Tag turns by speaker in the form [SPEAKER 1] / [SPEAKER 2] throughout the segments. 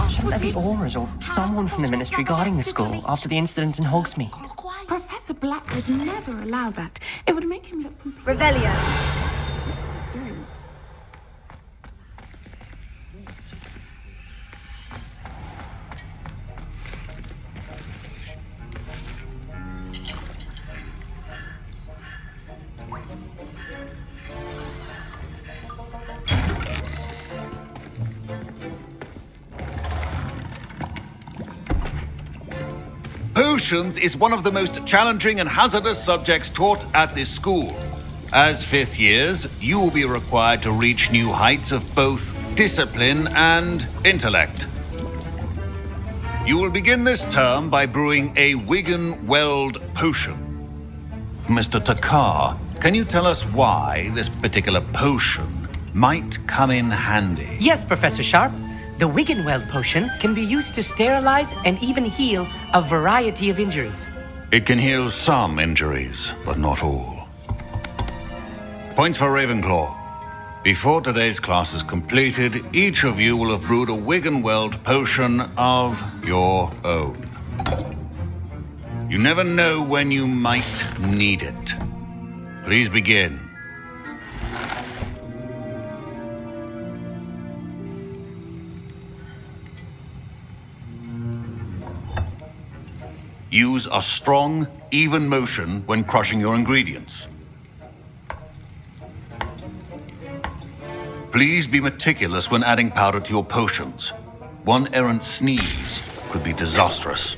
[SPEAKER 1] Shouldn't there be auras or someone from the ministry guarding the school after the incident in Hogsmeade?
[SPEAKER 2] Professor Black would never allow that. It would make him look...
[SPEAKER 3] Revelio.
[SPEAKER 4] Potions is one of the most challenging and hazardous subjects taught at this school. As fifth years, you will be required to reach new heights of both discipline and intellect. You will begin this term by brewing a Wigan-Weld potion. Mr. Takar, can you tell us why this particular potion might come in handy?
[SPEAKER 5] Yes, Professor Sharp. The Wigan-Weld potion can be used to sterilize and even heal a variety of injuries.
[SPEAKER 4] It can heal some injuries, but not all. Points for Ravenclaw. Before today's class is completed, each of you will have brewed a Wigan-Weld potion of your own. You never know when you might need it. Please begin. Use a strong, even motion when crushing your ingredients. Please be meticulous when adding powder to your potions. One errant sneeze could be disastrous.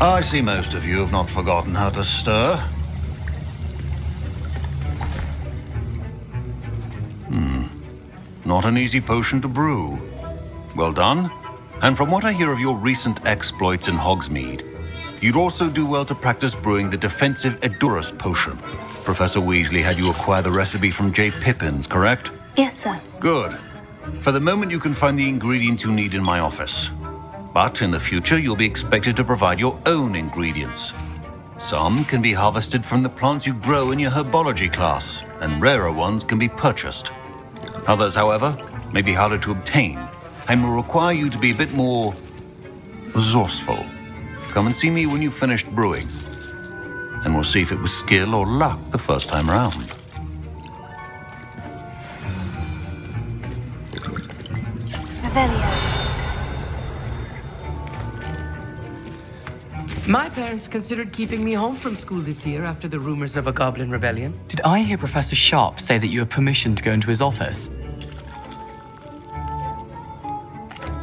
[SPEAKER 4] I see most of you have not forgotten how to stir. Not an easy potion to brew. Well done. And from what I hear of your recent exploits in Hogsmeade, you'd also do well to practice brewing the defensive Edurus potion. Professor Weasley had you acquire the recipe from J. Pippins, correct?
[SPEAKER 2] Yes, sir.
[SPEAKER 4] Good. For the moment, you can find the ingredients you need in my office. But in the future, you'll be expected to provide your own ingredients. Some can be harvested from the plants you grow in your herbology class, and rarer ones can be purchased. Others, however, may be harder to obtain, and will require you to be a bit more resourceful. Come and see me when you've finished brewing, and we'll see if it was skill or luck the first time around.
[SPEAKER 3] Revelio.
[SPEAKER 5] My parents considered keeping me home from school this year after the rumors of a goblin rebellion.
[SPEAKER 1] Did I hear Professor Sharp say that you have permission to go into his office?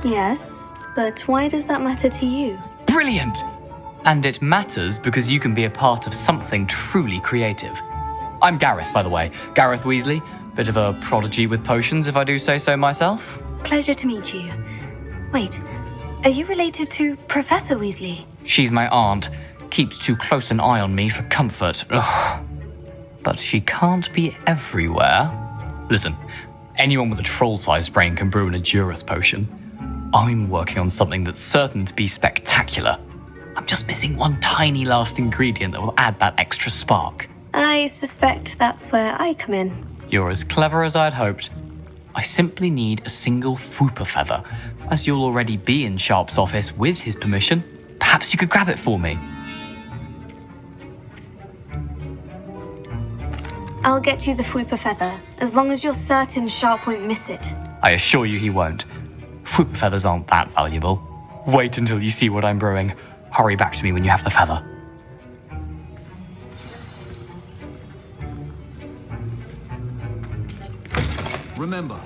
[SPEAKER 6] Yes, but why does that matter to you?
[SPEAKER 1] Brilliant! And it matters because you can be a part of something truly creative. I'm Gareth, by the way. Gareth Weasley. Bit of a prodigy with potions, if I do say so myself.
[SPEAKER 6] Pleasure to meet you. Wait, are you related to Professor Weasley?
[SPEAKER 1] She's my aunt. Keeps too close an eye on me for comfort. Ugh. But she can't be everywhere. Listen, anyone with a troll-sized brain can brew an Edurus potion. I'm working on something that's certain to be spectacular. I'm just missing one tiny last ingredient that will add that extra spark.
[SPEAKER 6] I suspect that's where I come in.
[SPEAKER 1] You're as clever as I'd hoped. I simply need a single Fwooper feather. As you'll already be in Sharp's office with his permission, perhaps you could grab it for me.
[SPEAKER 6] I'll get you the Fwooper feather, as long as you're certain Sharp won't miss it.
[SPEAKER 1] I assure you he won't. Fwooper feathers aren't that valuable. Wait until you see what I'm brewing. Hurry back to me when you have the feather.
[SPEAKER 4] Remember,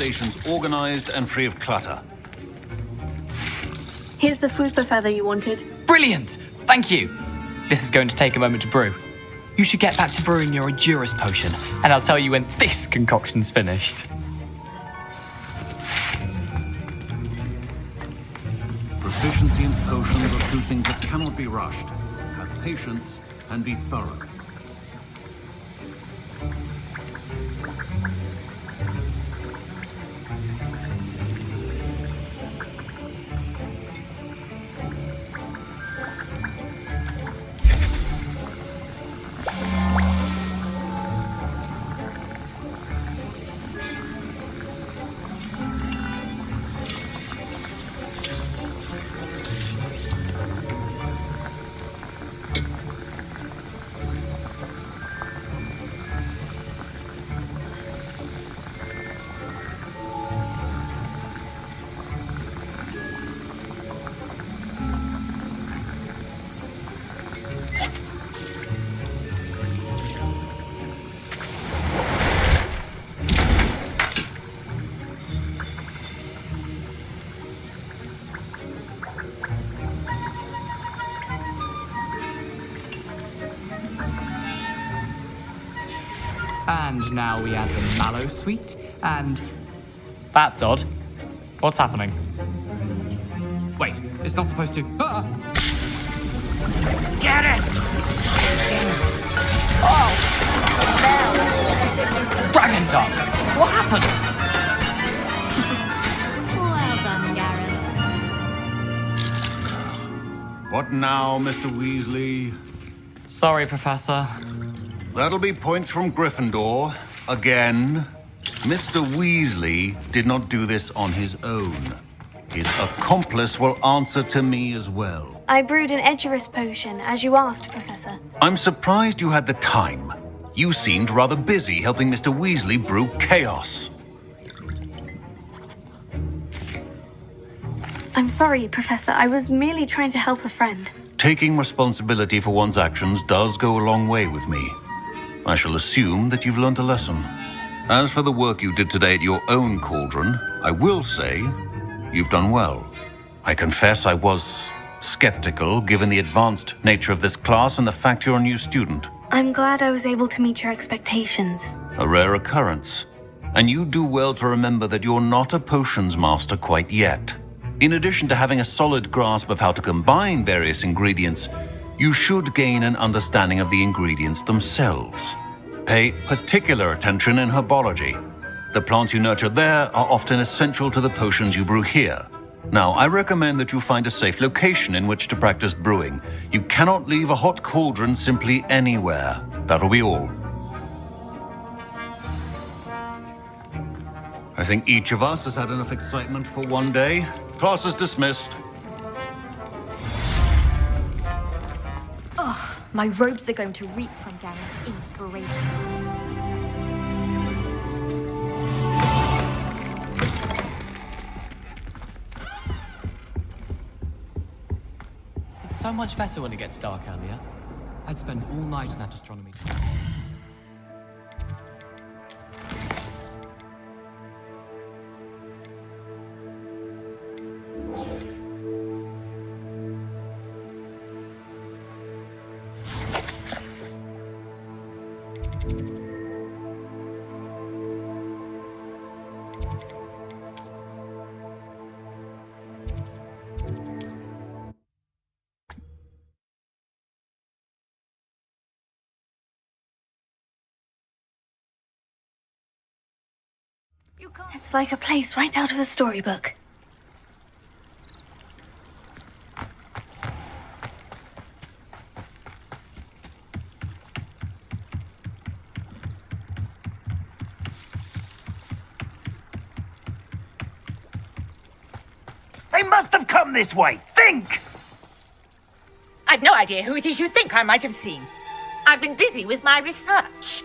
[SPEAKER 4] stations organized and free of clutter.
[SPEAKER 2] Here's the food feather you wanted.
[SPEAKER 1] Brilliant! Thank you! This is going to take a moment to brew. You should get back to brewing your Endurance potion, and I'll tell you when this concoction's finished.
[SPEAKER 4] Proficiency and potions are two things that cannot be rushed. Have patience and be thorough.
[SPEAKER 1] And now we add the mallow sweet, and... That's odd. What's happening? Wait, it's not supposed to... Ah! Get it! Oh! No! Dragon Dog! What happened?
[SPEAKER 7] Well done, Gareth.
[SPEAKER 4] What now, Mr. Weasley?
[SPEAKER 1] Sorry, Professor.
[SPEAKER 4] That'll be points from Gryffindor. Again. Mr. Weasley did not do this on his own. His accomplice will answer to me as well.
[SPEAKER 6] I brewed an Edurus potion, as you asked, Professor.
[SPEAKER 4] I'm surprised you had the time. You seemed rather busy helping Mr. Weasley brew chaos.
[SPEAKER 6] I'm sorry, Professor. I was merely trying to help a friend.
[SPEAKER 4] Taking responsibility for one's actions does go a long way with me. I shall assume that you've learnt a lesson. As for the work you did today at your own cauldron, I will say you've done well. I confess I was skeptical, given the advanced nature of this class and the fact you're a new student.
[SPEAKER 6] I'm glad I was able to meet your expectations.
[SPEAKER 4] A rare occurrence. And you do well to remember that you're not a potions master quite yet. In addition to having a solid grasp of how to combine various ingredients, you should gain an understanding of the ingredients themselves. Pay particular attention in herbology. The plants you nurture there are often essential to the potions you brew here. Now, I recommend that you find a safe location in which to practice brewing. You cannot leave a hot cauldron simply anywhere. That'll be all. I think each of us has had enough excitement for one day. Class is dismissed.
[SPEAKER 7] My robes are going to reek from Danny's inspiration.
[SPEAKER 1] It's so much better when it gets dark earlier. I'd spend all night in that astronomy.
[SPEAKER 6] It's like a place right out of a storybook.
[SPEAKER 8] They must have come this way. Think!
[SPEAKER 9] I've no idea who it is you think I might have seen. I've been busy with my research.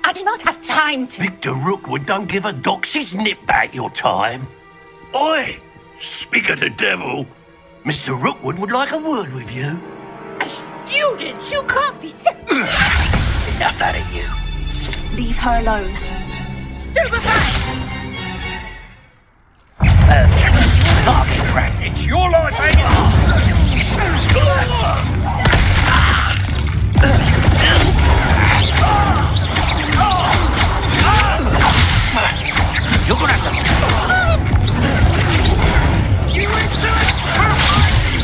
[SPEAKER 9] I do not have time to...
[SPEAKER 8] Victor Rookwood don't give a doxy's nip back your time. Oi! Speak of the devil. Mr. Rookwood would like a word with you.
[SPEAKER 9] A student? You can't be so...
[SPEAKER 8] Enough out of you.
[SPEAKER 2] Leave her alone.
[SPEAKER 9] Stupefy!
[SPEAKER 8] Target practice. Your life You're gonna have to stop. You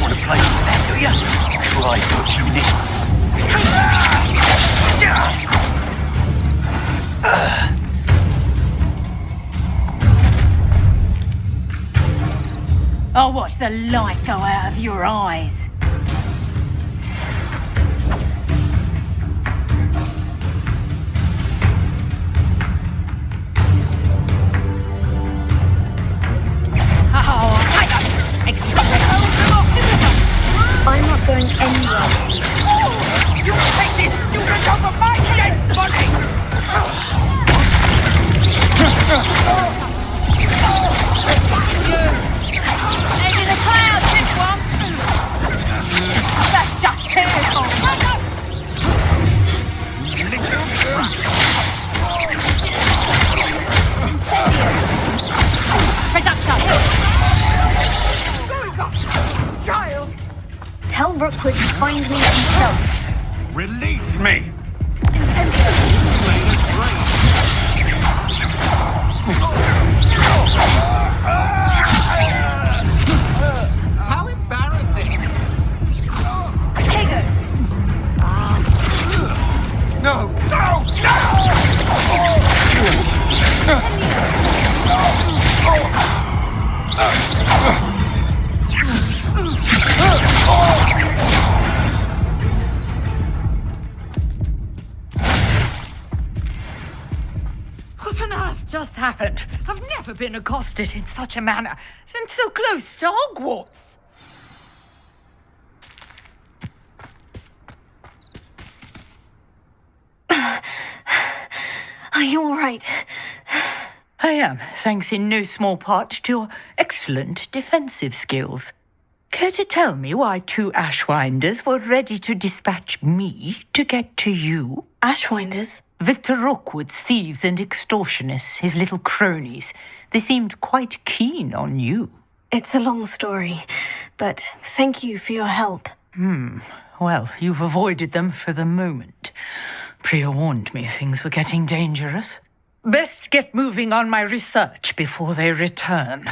[SPEAKER 8] want to play with that, do you? Try dodging this.
[SPEAKER 3] I'll watch the light go out of your eyes.
[SPEAKER 6] I'm not going anywhere.
[SPEAKER 9] You take this student off of my dead body! Maybe the clouds, this one! That's just pitiful! Child!
[SPEAKER 6] Tell Rookwood to find me himself.
[SPEAKER 8] Release me!
[SPEAKER 10] How embarrassing!
[SPEAKER 6] Potato!
[SPEAKER 8] No! No! No!
[SPEAKER 9] What on earth just happened? I've never been accosted in such a manner, and so close to Hogwarts.
[SPEAKER 6] Are you all right?
[SPEAKER 5] I am, thanks in no small part to your excellent defensive skills. Care to tell me why 2 Ashwinders were ready to dispatch me to get to you?
[SPEAKER 6] Ashwinders?
[SPEAKER 5] Victor Rookwood's thieves and extortionists, his little cronies. They seemed quite keen on you.
[SPEAKER 6] It's a long story, but thank you for your help.
[SPEAKER 5] Well, you've avoided them for the moment. Priya warned me things were getting dangerous. Best get moving on my research before they return.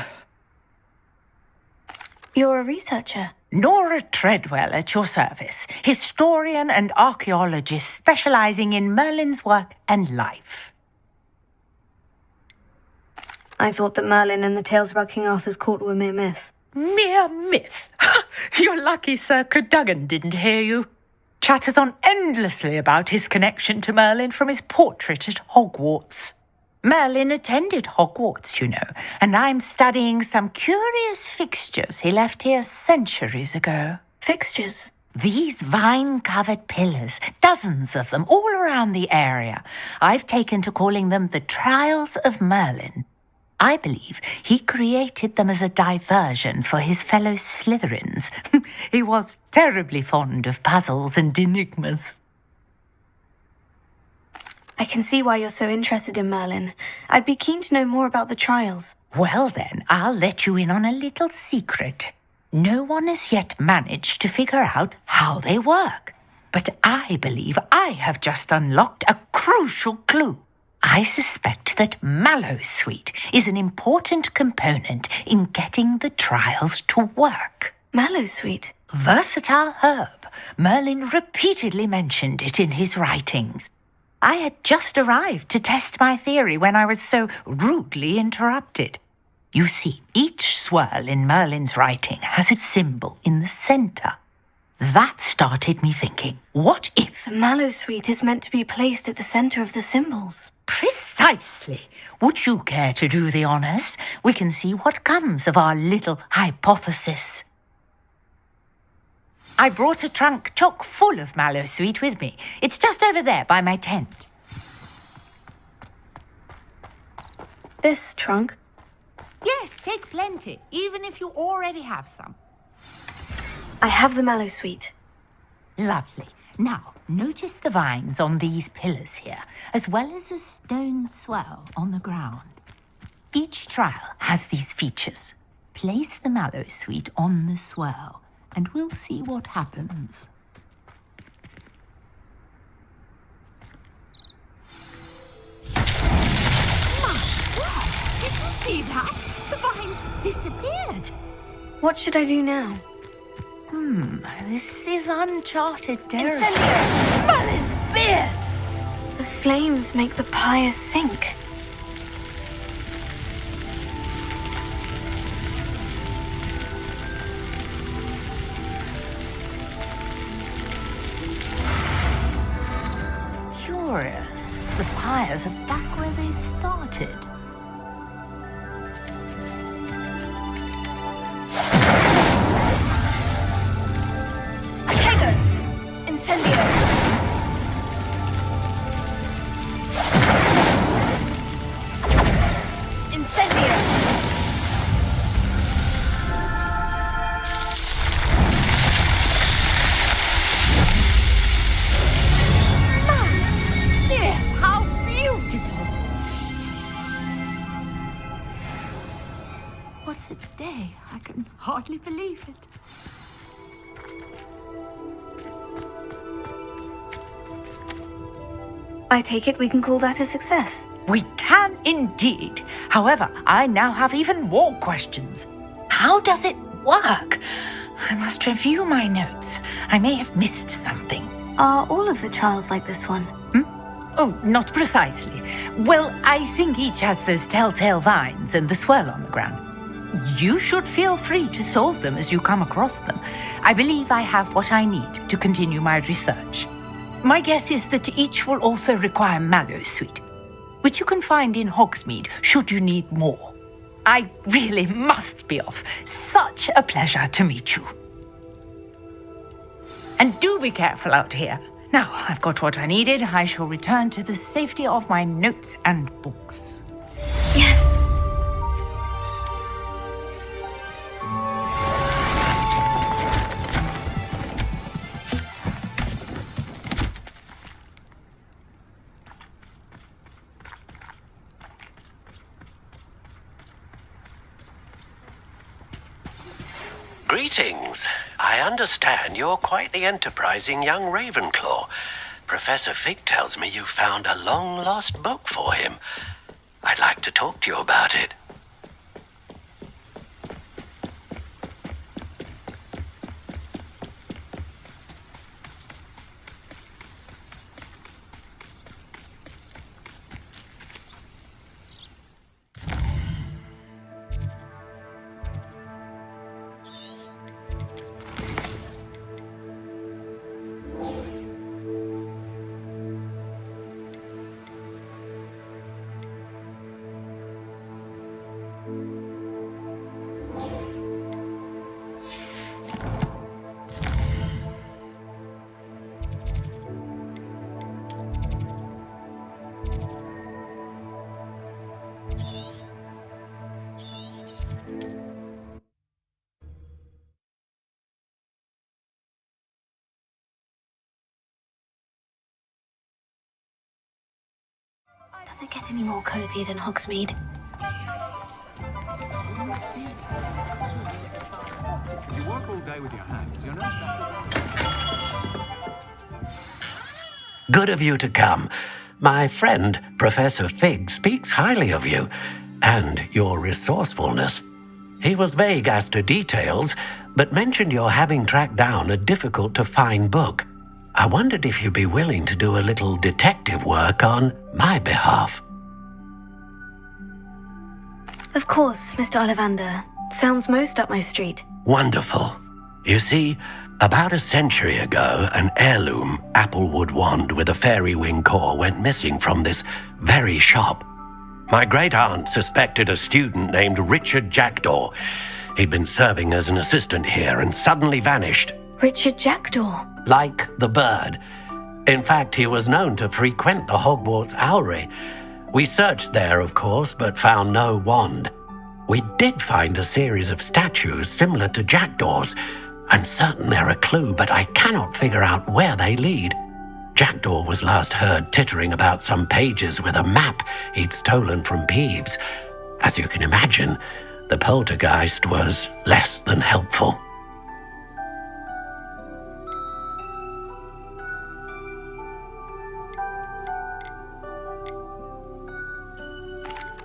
[SPEAKER 6] You're a researcher.
[SPEAKER 5] Nora Treadwell at your service, historian and archaeologist specializing in Merlin's work and life.
[SPEAKER 6] I thought that Merlin and the tales about King Arthur's court were mere myth.
[SPEAKER 5] Mere myth? You're lucky Sir Cadogan didn't hear you. Chatters on endlessly about his connection to Merlin from his portrait at Hogwarts. Merlin attended Hogwarts, you know, and I'm studying some curious fixtures he left here centuries ago.
[SPEAKER 6] Fixtures?
[SPEAKER 5] These vine-covered pillars, dozens of them all around the area. I've taken to calling them the Trials of Merlin. I believe he created them as a diversion for his fellow Slytherins. He was terribly fond of puzzles and enigmas.
[SPEAKER 6] I can see why you're so interested in Merlin. I'd be keen to know more about the trials.
[SPEAKER 5] Well then, I'll let you in on a little secret. No one has yet managed to figure out how they work. But I believe I have just unlocked a crucial clue. I suspect that Mallowsweet is an important component in getting the trials to work.
[SPEAKER 6] Mallowsweet?
[SPEAKER 5] Versatile herb. Merlin repeatedly mentioned it in his writings. I had just arrived to test my theory when I was so rudely interrupted. You see, each swirl in Merlin's writing has a symbol in the centre. That started me thinking, what if...
[SPEAKER 6] The Mallowsweet is meant to be placed at the centre of the symbols.
[SPEAKER 5] Precisely. Would you care to do the honours? We can see what comes of our little hypothesis. I brought a trunk chock full of Mallowsweet with me. It's just over there by my tent.
[SPEAKER 6] This trunk?
[SPEAKER 11] Yes, take plenty, even if you already have some.
[SPEAKER 6] I have the Mallowsweet.
[SPEAKER 5] Lovely. Now, notice the vines on these pillars here, as well as a stone swell on the ground. Each trial has these features. Place the mallow sweet on the swirl, and we'll see what happens.
[SPEAKER 2] Did you see that? The vines disappeared.
[SPEAKER 6] What should I do now?
[SPEAKER 5] This is uncharted territory.
[SPEAKER 3] Incendio! Merlin's beard!
[SPEAKER 6] The flames make the pyre sink.
[SPEAKER 5] Curious. The pyres are back where they started.
[SPEAKER 6] Tego! Incendio! Incendio!
[SPEAKER 2] Yes, how beautiful! What a day. I can hardly believe it.
[SPEAKER 6] I take it we can call that a success.
[SPEAKER 5] We can indeed. However, I now have even more questions. How does it work? I must review my notes. I may have missed something.
[SPEAKER 6] Are all of the trials like this one?
[SPEAKER 5] Oh, not precisely. Well, I think each has those telltale vines and the swirl on the ground. You should feel free to solve them as you come across them. I believe I have what I need to continue my research. My guess is that each will also require mallow sweet, which you can find in Hogsmeade should you need more. I really must be off. Such a pleasure to meet you. And do be careful out here. Now I've got what I needed. I shall return to the safety of my notes and books.
[SPEAKER 6] Yes!
[SPEAKER 8] Greetings. I understand you're quite the enterprising young Ravenclaw. Professor Fig tells me you found a long-lost book for him. I'd like to talk to you about it.
[SPEAKER 6] Does it get any more cozy than Hogsmeade?
[SPEAKER 10] You work all day with your hands, you're not...
[SPEAKER 8] Good of you to come. My friend, Professor Fig, speaks highly of you and your resourcefulness. He was vague as to details, but mentioned your having tracked down a difficult-to-find book. I wondered if you'd be willing to do a little detective work on my behalf.
[SPEAKER 6] Of course, Mr. Ollivander. Sounds most up my street.
[SPEAKER 8] Wonderful. You see, about a century ago, an heirloom applewood wand with a fairy wing core went missing from this very shop. My great-aunt suspected a student named Richard Jackdaw. He'd been serving as an assistant here and suddenly vanished.
[SPEAKER 6] Richard Jackdaw?
[SPEAKER 8] Like the bird. In fact, he was known to frequent the Hogwarts Owlery. We searched there, of course, but found no wand. We did find a series of statues similar to Jackdaw's. I'm certain they're a clue, but I cannot figure out where they lead. Jackdaw was last heard tittering about some pages with a map he'd stolen from Peeves. As you can imagine, The poltergeist was less than helpful.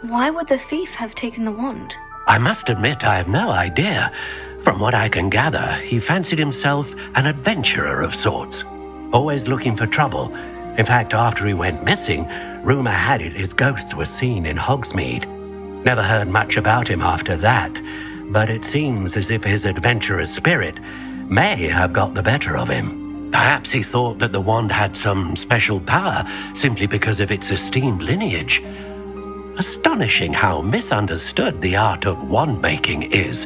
[SPEAKER 6] Why would the thief have taken the wand?
[SPEAKER 8] I must admit I have no idea. From what I can gather, he fancied himself an adventurer of sorts, always looking for trouble. In fact, after he went missing, rumor had it his ghost was seen in Hogsmeade. Never heard much about him after that, but it seems as if his adventurous spirit may have got the better of him. Perhaps he thought that the wand had some special power simply because of its esteemed lineage. Astonishing how misunderstood the art of wand-making is.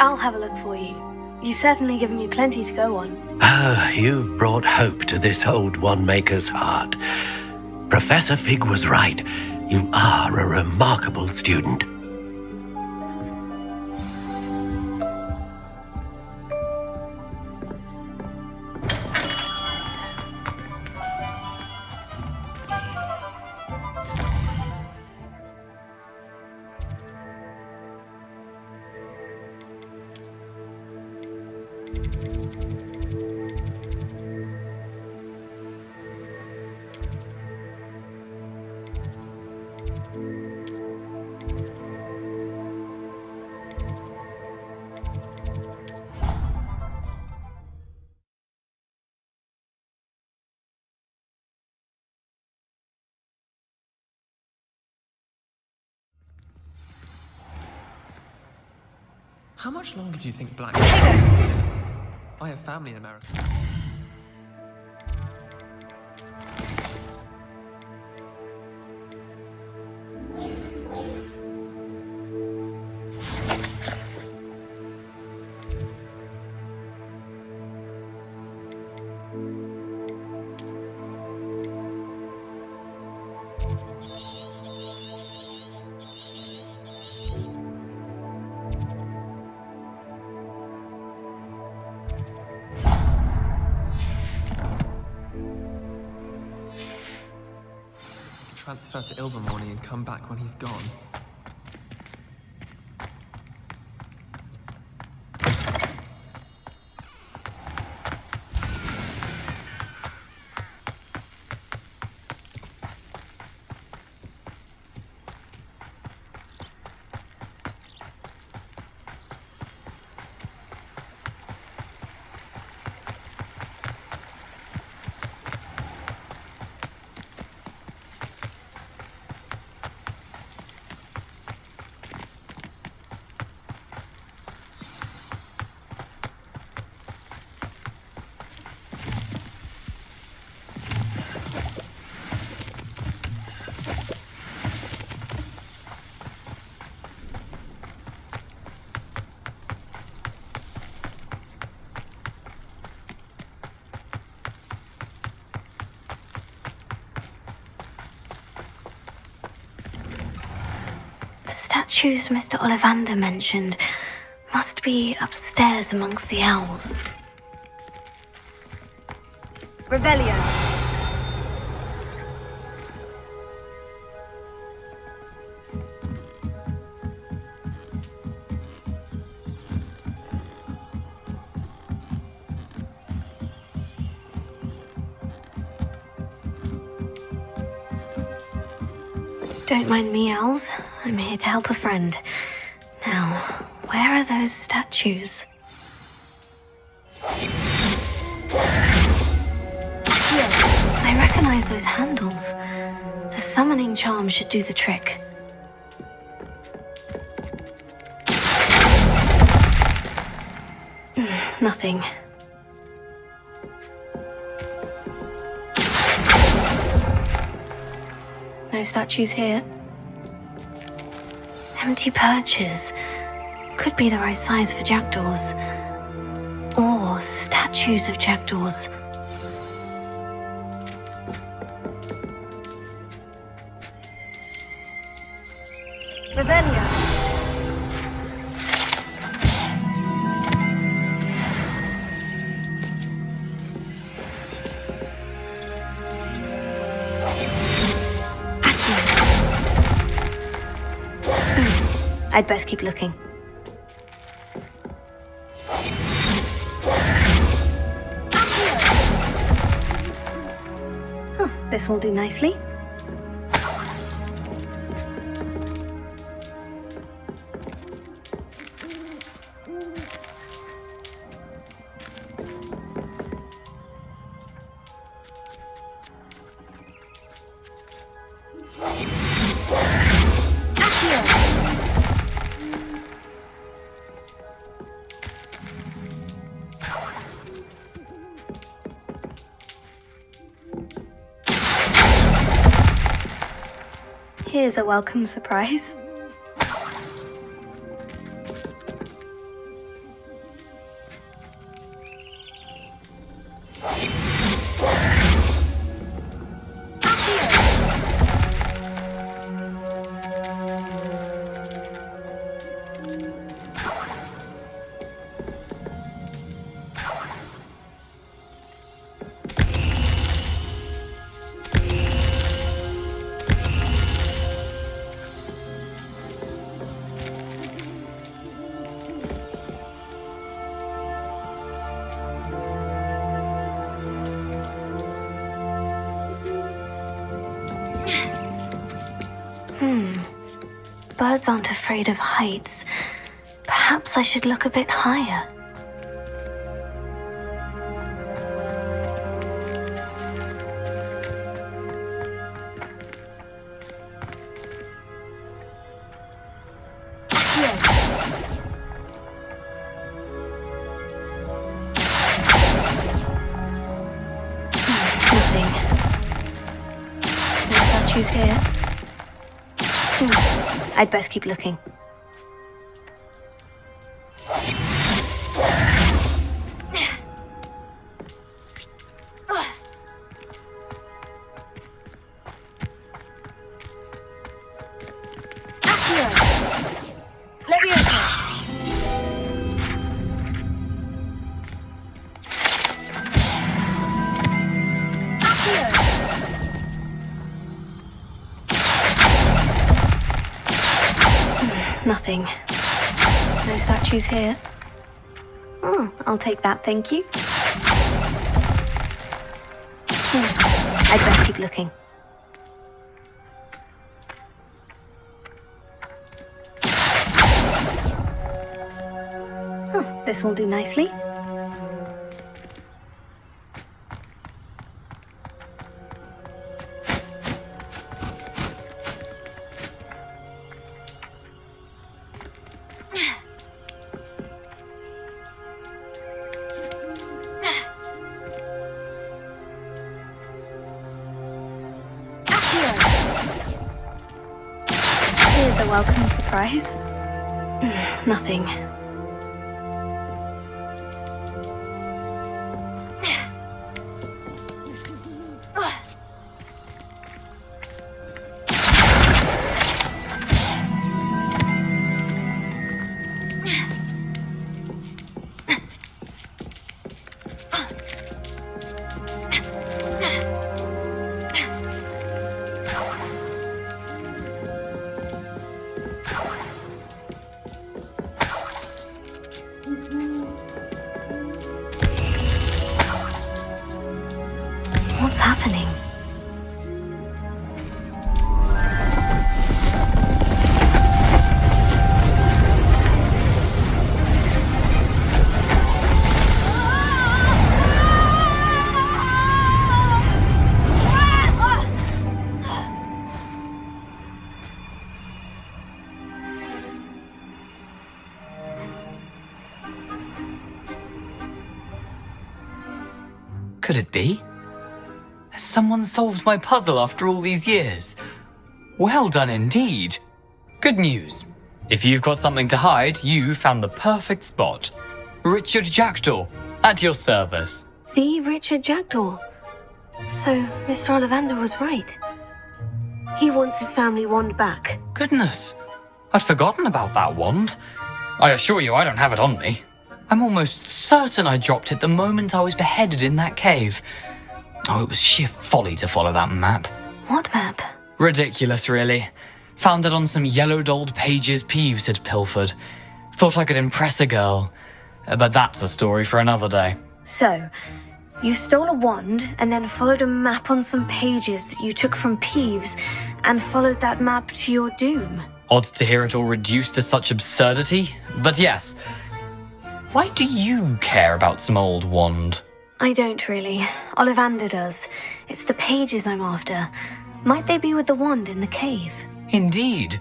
[SPEAKER 6] I'll have a look for you. You've certainly given me plenty to go on.
[SPEAKER 8] Ah, you've brought hope to this old wand-maker's heart. Professor Fig was right. You are a remarkable student.
[SPEAKER 12] How much longer do you think Black... I have family in America. Transfer to Ilvermorny and come back when he's gone.
[SPEAKER 6] Statues Mr. Ollivander mentioned must be upstairs amongst the owls. Revelio. Don't mind me, owls. I'm here to help a friend. Now, where are those statues? Here. I recognize those handles. The summoning charm should do the trick. Nothing. No statues here. Empty perches. Could be the right size for jackdaws. Or statues of jackdaws. Revelio. I'd best keep looking. Oh, this will do nicely. Here's a welcome surprise. Birds aren't afraid of heights. Perhaps I should look a bit higher. Nothing. No statues here. I'd best keep looking. Nothing. No statues here. Oh, I'll take that, thank you. I'd best keep looking. Oh, this will do nicely. Here's a welcome surprise. Nothing. What's happening?
[SPEAKER 1] Could it be? Has someone solved my puzzle after all these years? Well done indeed. Good news. If you've got something to hide, you found the perfect spot. Richard Jackdaw, at your service.
[SPEAKER 6] The Richard Jackdaw. So, Mr. Ollivander was right. He wants his family wand back.
[SPEAKER 1] Goodness, I'd forgotten about that wand. I assure you I don't have it on me. I'm almost certain I dropped it the moment I was beheaded in that cave. Oh, it was sheer folly to follow that map.
[SPEAKER 6] What map?
[SPEAKER 1] Ridiculous, really. Found it on some yellowed old pages Peeves had pilfered. Thought I could impress a girl. But that's a story for another day.
[SPEAKER 6] So, you stole a wand and then followed a map on some pages that you took from Peeves and followed that map to your doom.
[SPEAKER 1] Odd to hear it all reduced to such absurdity, but yes. Why do you care about some old wand?
[SPEAKER 6] I don't really. Ollivander does. It's the pages I'm after. Might they be with the wand in the cave?
[SPEAKER 1] Indeed.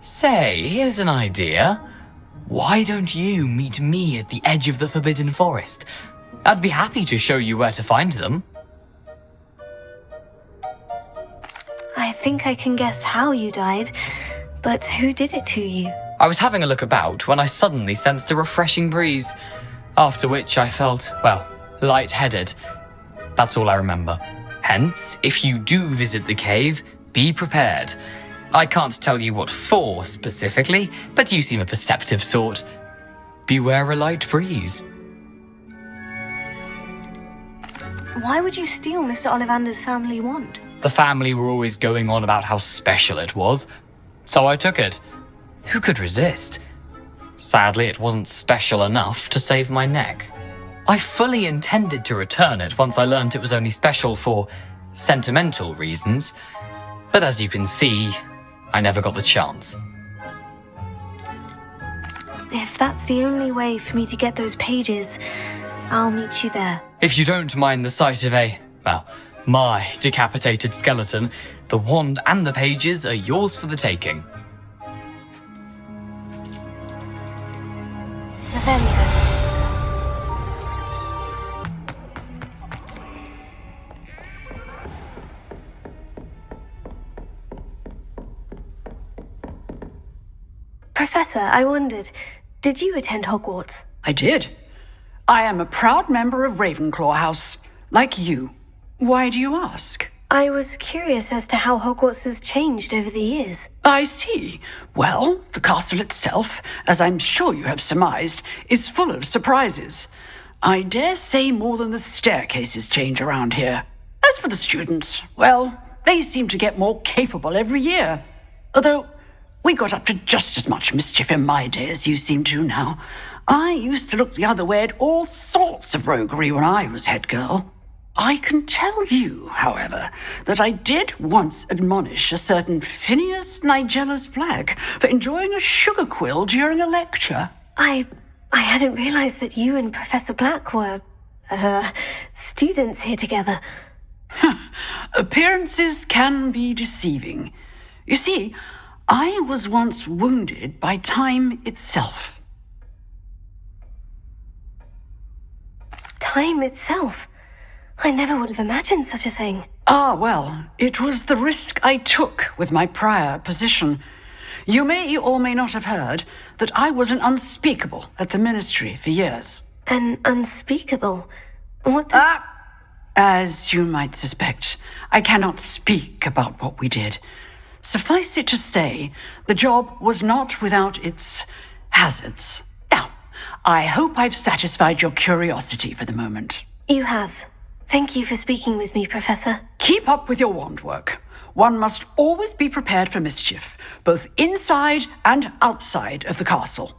[SPEAKER 1] Say, here's an idea. Why don't you meet me at the edge of the Forbidden Forest? I'd be happy to show you where to find them.
[SPEAKER 6] I think I can guess how you died, but who did it to you?
[SPEAKER 1] I was having a look about when I suddenly sensed a refreshing breeze, after which I felt, well, lightheaded. That's all I remember. Hence, if you do visit the cave, be prepared. I can't tell you what for specifically, but you seem a perceptive sort. Beware a light breeze.
[SPEAKER 6] Why would you steal Mr. Ollivander's family wand?
[SPEAKER 1] The family were always going on about how special it was, so I took it. Who could resist? Sadly, it wasn't special enough to save my neck. I fully intended to return it once I learned it was only special for sentimental reasons, but as you can see, I never got the chance.
[SPEAKER 6] If that's the only way for me to get those pages, I'll meet you there.
[SPEAKER 1] If you don't mind the sight of my decapitated skeleton, the wand and the pages are yours for the taking.
[SPEAKER 6] Then you go. Professor, I wondered, did you attend Hogwarts?
[SPEAKER 13] I did. I am a proud member of Ravenclaw House, like you. Why do you ask?
[SPEAKER 6] I was curious as to how Hogwarts has changed over the years.
[SPEAKER 13] I see. Well, the castle itself, as I'm sure you have surmised, is full of surprises. I dare say more than the staircases change around here. As for the students, well, they seem to get more capable every year. Although, we got up to just as much mischief in my day as you seem to now. I used to look the other way at all sorts of roguery when I was head girl. I can tell you, however, that I did once admonish a certain Phineas Nigella's Black for enjoying a sugar quill during a lecture.
[SPEAKER 6] I hadn't realized that you and Professor Black were, students here together.
[SPEAKER 13] Appearances can be deceiving. You see, I was once wounded by time itself.
[SPEAKER 6] Time itself? I never would have imagined such a thing.
[SPEAKER 13] Ah, well, it was the risk I took with my prior position. You may or may not have heard that I was an unspeakable at the Ministry for years.
[SPEAKER 6] An unspeakable? What does...
[SPEAKER 13] As you might suspect, I cannot speak about what we did. Suffice it to say, the job was not without its hazards. Now, I hope I've satisfied your curiosity for the moment.
[SPEAKER 6] You have. Thank you for speaking with me, Professor.
[SPEAKER 13] Keep up with your wand work. One must always be prepared for mischief, both inside and outside of the castle.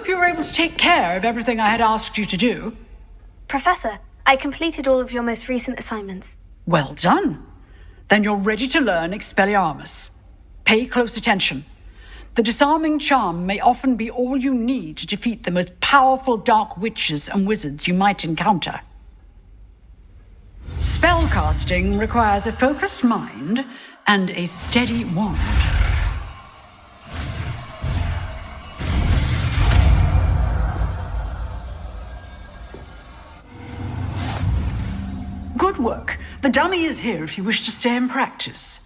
[SPEAKER 13] hope you were able to take care of everything I had asked you to do.
[SPEAKER 6] Professor, I completed all of your most recent assignments.
[SPEAKER 13] Well done. Then you're ready to learn Expelliarmus. Pay close attention. The disarming charm may often be all you need to defeat the most powerful dark witches and wizards you might encounter. Spellcasting requires a focused mind and a steady wand. Good work. The dummy is here if you wish to stay and practice.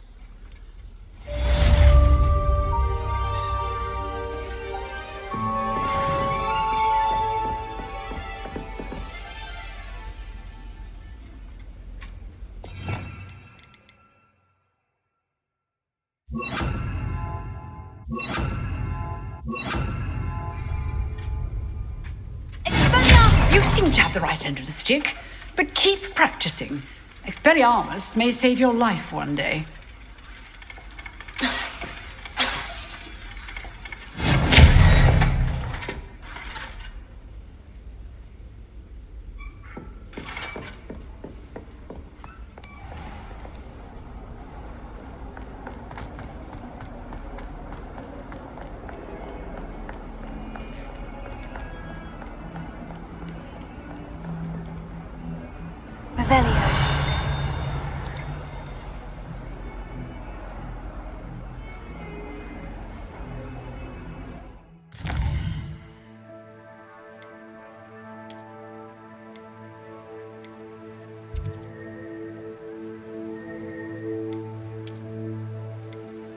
[SPEAKER 13] You seem to have the right end of the stick, but keep practicing. Expelliarmus may save your life one day.